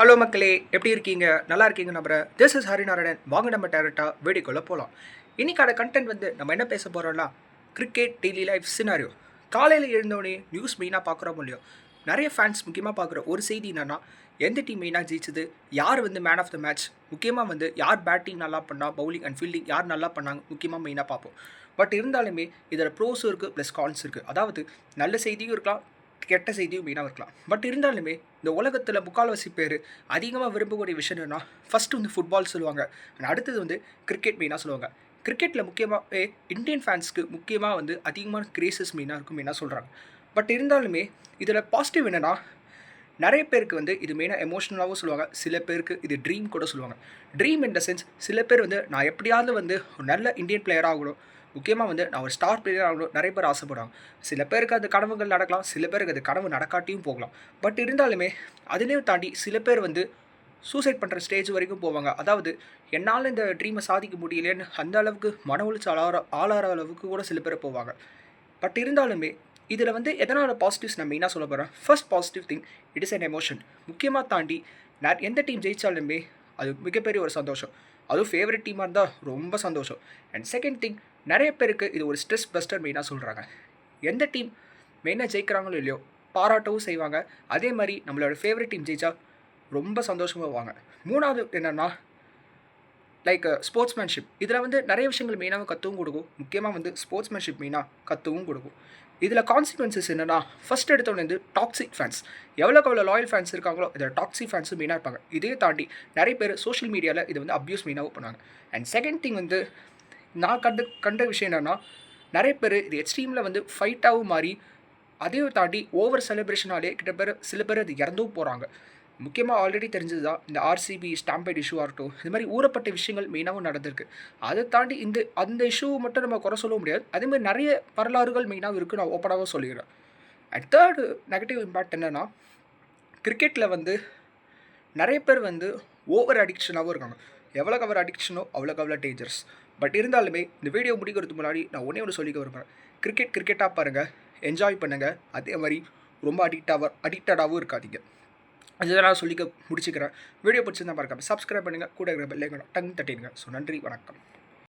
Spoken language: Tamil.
ஹலோ மக்களே, எப்படி இருக்கீங்க? நல்லா இருக்கீங்க நம்புறேன். This is Harinarayanan. வாங்க நம்ம டேரக்டாக வீடியோக்குள்ளே போகலாம். இன்னைக்கான கண்டென்ட் வந்து நம்ம என்ன பேச போகிறோம்னா, கிரிக்கெட் டெய்லி லைஃப் சினாரியோ. காலையில் எழுந்தோடனே நியூஸ் மெயினாக பார்க்குறோமோ இல்லையோ, நிறைய ஃபேன்ஸ் முக்கியமாக பார்க்குற ஒரு செய்தி என்னன்னா, எந்த டீம் மெயினாக ஜெயிச்சது, யார் வந்து மேன் ஆஃப் த மேட்ச், முக்கியமாக வந்து யார் பேட்டிங் நல்லா பண்ணா, பவுலிங் அண்ட் ஃபீல்டிங் யார் நல்லா பண்ணாங்க, முக்கியமாக மெயினாக பார்ப்போம். பட் இருந்தாலுமே இதில் ப்ரோஸும் இருக்குது ப்ளஸ் கான்ஸ் இருக்குது. அதாவது நல்ல செய்தியும் இருக்கலாம், கெட்ட செய்தியும் மெயினாக இருக்கலாம். பட் இருந்தாலுமே இந்த உலகத்தில் முக்கால்வாசி பேர் அதிகமாக விரும்பக்கூடிய விஷயம் என்னென்னா, ஃபஸ்ட்டு வந்து ஃபுட்பால் சொல்லுவாங்க, அண்ட் அடுத்தது வந்து கிரிக்கெட் மெயினாக சொல்லுவாங்க. கிரிக்கெட்டில் முக்கியமாக இந்தியன் ஃபேன்ஸ்க்கு முக்கியமாக வந்து அதிகமான கிரேசஸ் மெயினாக இருக்கும் மெயினாக சொல்கிறாங்க. பட் இருந்தாலுமே இதில் பாசிட்டிவ் என்னென்னா, நிறைய பேருக்கு வந்து இது மெயினாக எமோஷ்னலாகவும் சொல்லுவாங்க, சில பேருக்கு இது ட்ரீம் கூட சொல்லுவாங்க. ட்ரீம் இன் த சென்ஸ், சில பேர் வந்து நான் எப்படியாவது வந்து ஒரு நல்ல இந்தியன் பிளேயர் ஆகணும், முக்கியமாக வந்து நான் ஒரு ஸ்டார் பிளேயர் ஆகணும், நிறைய பேர் ஆசைப்படுவாங்க. சில பேருக்கு அது கனவுகள் நடக்கலாம், சில பேருக்கு அது கனவு நடக்காட்டியும் போகலாம். பட் இருந்தாலுமே அதிலையும் தாண்டி சில பேர் வந்து சூசைட் பண்ணுற ஸ்டேஜ் வரைக்கும் போவாங்க. அதாவது என்னால் இந்த ட்ரீமை சாதிக்க முடியலேன்னு அந்த அளவுக்கு மன உளைச்சல் ஆளாற அளவுக்கு கூட சில பேர் போவாங்க. பட் இருந்தாலுமே இதில் வந்து எதனால் பாசிட்டிவ்ஸ் நான் மெயினாக சொல்ல போகிறேன். First positive thing, it is an emotion. முக்கியமாக தாண்டி எந்த டீம் ஜெயித்தாலுமே அது மிகப்பெரிய ஒரு சந்தோஷம். அதுவும் ஃபேவரட் டீமாக இருந்தால் ரொம்ப சந்தோஷம். அண்ட் செகண்ட் திங், நிறைய பேருக்கு இது ஒரு ஸ்ட்ரெஸ் பஸ்டர் மெயினாக சொல்கிறாங்க. எந்த டீம் மெயினாக ஜெயிக்கிறாங்களோ இல்லையோ பாராட்டவும் செய்வாங்க. அதே மாதிரி நம்மளோட ஃபேவரட் டீம் ஜெயிச்சா ரொம்ப சந்தோஷமாக வாங்க. மூணாவது என்னென்னா, லைக் ஸ்போர்ட்ஸ்மேன்ஷிப். இதில் வந்து நிறைய விஷயங்கள் மெயினாக கற்றுவும் கொடுக்கும். முக்கியமாக வந்து ஸ்போர்ட்ஸ்மேன்ஷிப் மெயினாக கற்றுவும் கொடுக்கும். இதில் கான்சிக்வன்சஸ் என்னென்னா, ஃபஸ்ட் எடுத்தோடனே வந்து டாக்ஸிக் ஃபேன்ஸ். எவ்வளோ லாயல் ஃபேன்ஸ் இருக்காங்களோ இதில் டாக்ஸிக் ஃபேன்ஸும் மெயினாக இருப்பாங்க. இதே தாண்டி நிறைய பேர் சோஷியல் மீடியாவில் இது வந்து அப்யூஸ் மெயினாகவும் பண்ணுவாங்க. அண்ட் செகண்ட் திங் வந்து நான் கண்ட விஷயம் என்னென்னா, நிறைய பேர் இது எக்ஸ்ட்ரீமில் வந்து ஃபைட்டாகவும் மாறி அதையும் தாண்டி ஓவர் செலிப்ரேஷனாலே சில பேர் அது இறந்தும் போகிறாங்க. முக்கியமாக ஆல்ரெடி தெரிஞ்சது தான் இந்த ஆர்சிபி ஸ்டாம்பைட் இஷ்யூ ஆகட்டும், இது மாதிரி ஊறப்பட்ட விஷயங்கள் மெயினாகவும் நடந்திருக்கு. அதை தாண்டி அந்த இஷ்யூவை மட்டும் நம்ம குறை சொல்ல முடியாது. அதேமாதிரி நிறைய வரலாறுகள் மெயினாக இருக்குது, நான் ஓப்பனாக சொல்லிக்கிறேன். அண்ட் தேர்டு நெகட்டிவ் இம்பேக்ட் என்னென்னா, கிரிக்கெட்டில் வந்து நிறைய பேர் வந்து ஓவர் அடிக்ஷனாகவும் இருக்காங்க. எவ்வளோக்கு அவர் அடிக்ஷனோ அவ்வளோக்கு டேஞ்சர்ஸ். பட் இருந்தாலுமே இந்த வீடியோ முடிக்கிறதுக்கு முன்னாடி நான் ஒன்றே சொல்லிக்க விரும்புகிறேன். கிரிக்கெட்டாக பாருங்கள், என்ஜாய் பண்ணுங்கள். அதே மாதிரி ரொம்ப அடிக்டடாகவும் இருக்காதீங்க. அதுதான் நான் சொல்லிக்க முடிச்சுக்கிறேன். வீடியோ பிடிச்சிருந்தா பாருங்கள், சப்ஸ்கிரைப் பண்ணுங்கள், கூட இருக்கிற பெல் ஐகானை டங் தட்டிடுங்க. ஸோ நன்றி, வணக்கம்.